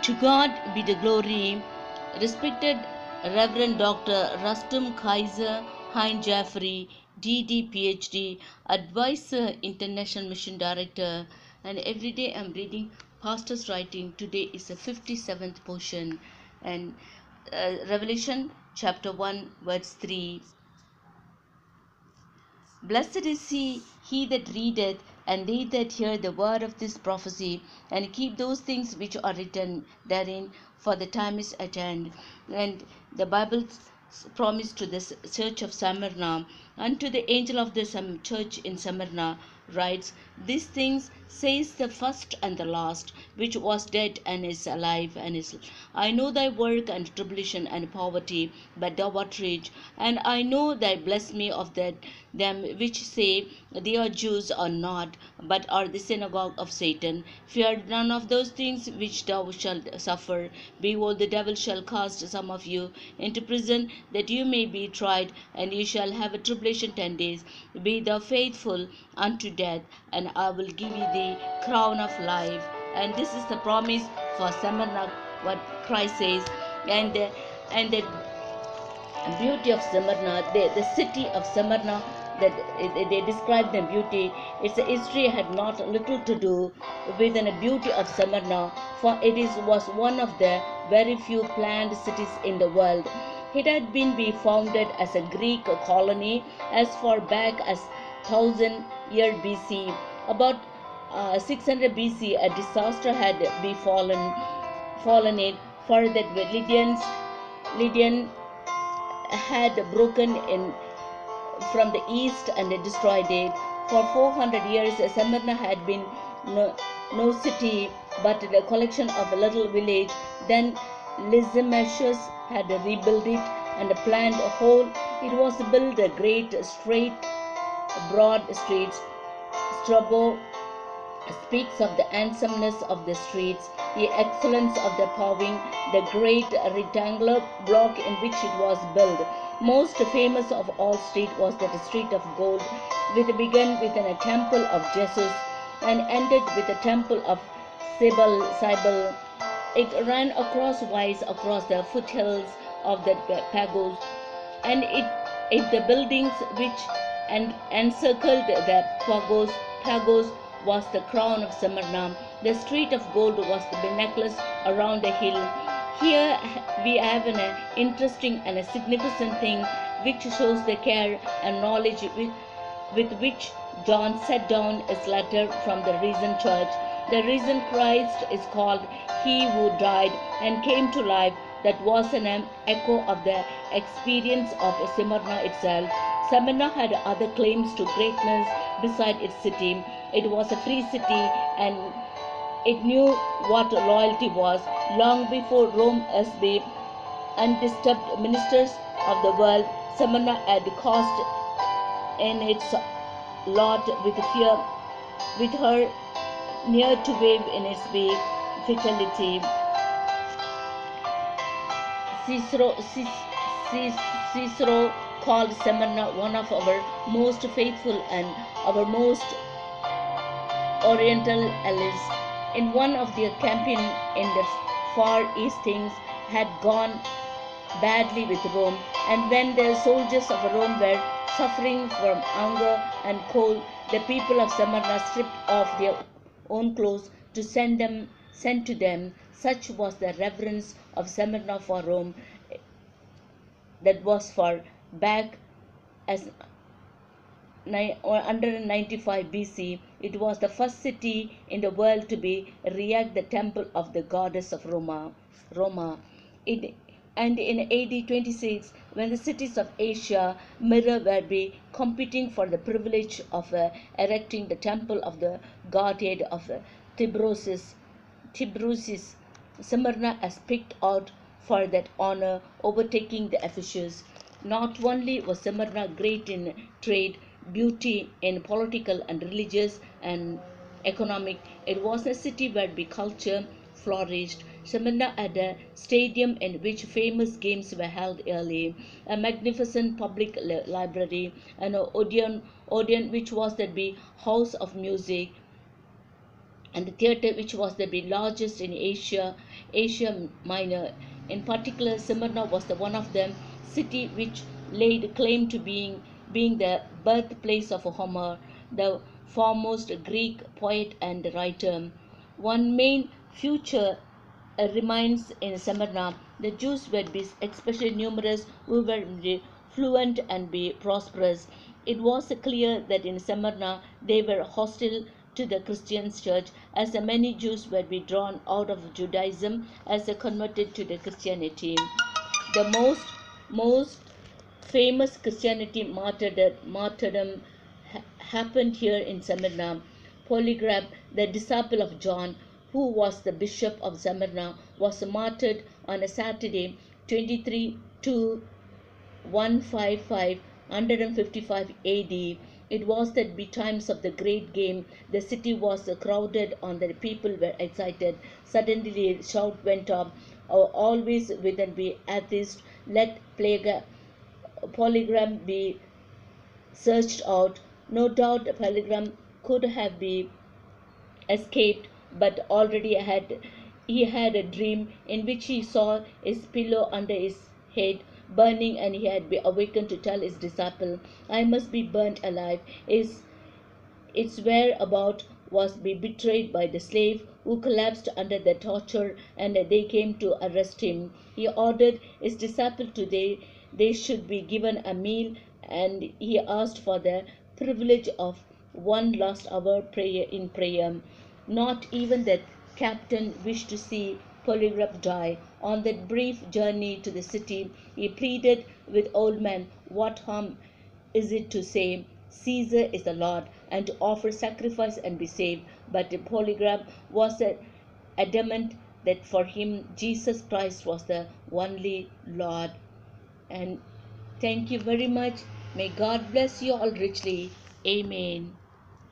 To God be the glory. Respected Reverend Dr. Rustum Khizer Hein Jaffrey, DD PhD, Advisor International Mission Director, and every day I'm reading Pastor's writing. Today is the 57th portion, and Revelation chapter 1, verse 3. Blessed is he that readeth, and they that hear the word of this prophecy, and keep those things which are written therein, for the time is at hand. And the Bible promised to the church of Smyrna, unto the angel of the church in Smyrna, writes, These things says the first and the last, which was dead and is alive, and is. I know thy work and tribulation and poverty, but thou art rich. And I know thy blasphemy of them which say they are Jews are not, but are the synagogue of Satan. Fear none of those things which thou shalt suffer. Behold, the devil shall cast some of you into prison, that you may be tried, and you shall have a tribulation 10 days. Be thou faithful unto death, and I will give you the crown of life. And this is the promise for Smyrna, what Christ says. And the beauty of Smyrna, the city of Smyrna, that they describe the beauty. Its history had not little to do with the beauty of Smyrna, for was one of the very few planned cities in the world. It had been founded as a Greek colony as far back as 1000 year BC. About 600 BC, a disaster had befallen it, for that Lydian had broken in from the east and destroyed it. For 400 years, Smyrna had been no city but a collection of a little village. Then Lysimachus had rebuilt it and planned a whole. It was built a great, straight, broad streets. Strabo speaks of the handsomeness of the streets, the excellence of the paving, the great rectangular block in which it was built. Most famous of all street was that street of gold, which began with a temple of Jesus and ended with a temple of Cybele. It ran across the foothills of the Pagos, and the buildings which encircled the Pagos was the crown of Smyrna. The street of gold was the necklace around the hill. Here we have an interesting and a significant thing which shows the care and knowledge with which John set down his letter from the risen church. The risen Christ is called He who died and came to life. That was an echo of the experience of Smyrna itself. Smyrna had other claims to greatness beside its city. It was a free city, and it knew what loyalty was. Long before Rome as the undisturbed ministers of the world, Smyrna had caused in its lot with her near to wave in its big fidelity. Cicero called Smyrna one of our most faithful and our most oriental allies. In one of their campaigns in the Far East, things had gone badly with Rome, and when the soldiers of Rome were suffering from hunger and cold, the people of Smyrna stripped off their own clothes to send to them. Such was the reverence of Smyrna for Rome, that was far back as 195 BC. It was the first city in the world to erect the temple of the goddess of Roma. And in AD 26, when the cities of Asia Minor were competing for the privilege of erecting the temple of the godhead of Tibrosis, Smyrna has picked out for that honor, overtaking the Ephesus. Not only was Smyrna great in trade, beauty, in political and religious and economic, it was a city where culture flourished. Smyrna had a stadium in which famous games were held yearly, a magnificent public library, and an Odeon which was the house of music, and the theatre which was the largest in Asia Minor. In particular, Smyrna was the one of them city which laid claim to being the birthplace of Homer, the foremost Greek poet and writer. One main future remains in Smyrna. The Jews were especially numerous who were fluent and be prosperous. It was clear that in Smyrna they were hostile to the Christian church, as many Jews were be drawn out of Judaism as they converted to the Christianity. The most famous Christianity martyrdom happened here in Smyrna. Polycarp, the disciple of John, who was the bishop of Smyrna, was martyred on a Saturday 23 to 155 155 AD. It was the times of the great game. The city was crowded and the people were excited. Suddenly a shout went up, "Oh, always within be atheist, let Polygram be searched out." No doubt Polygram could have been escaped, but already he had a dream in which he saw his pillow under his head burning, and he had been awakened to tell his disciple, "I must be burnt alive." Its whereabout was be betrayed by the slave, who collapsed under the torture, and they came to arrest him. He ordered his disciple they should be given a meal, and he asked for the privilege of one last hour prayer in prayer. Not even the captain wished to see Polygraph die. On that brief journey to the city, he pleaded with old man, "What harm is it to say, 'Caesar is the Lord,' and to offer sacrifice and be saved?" But the Polygraph was adamant that for him Jesus Christ was the only Lord. And thank you very much. May God bless you all richly. Amen.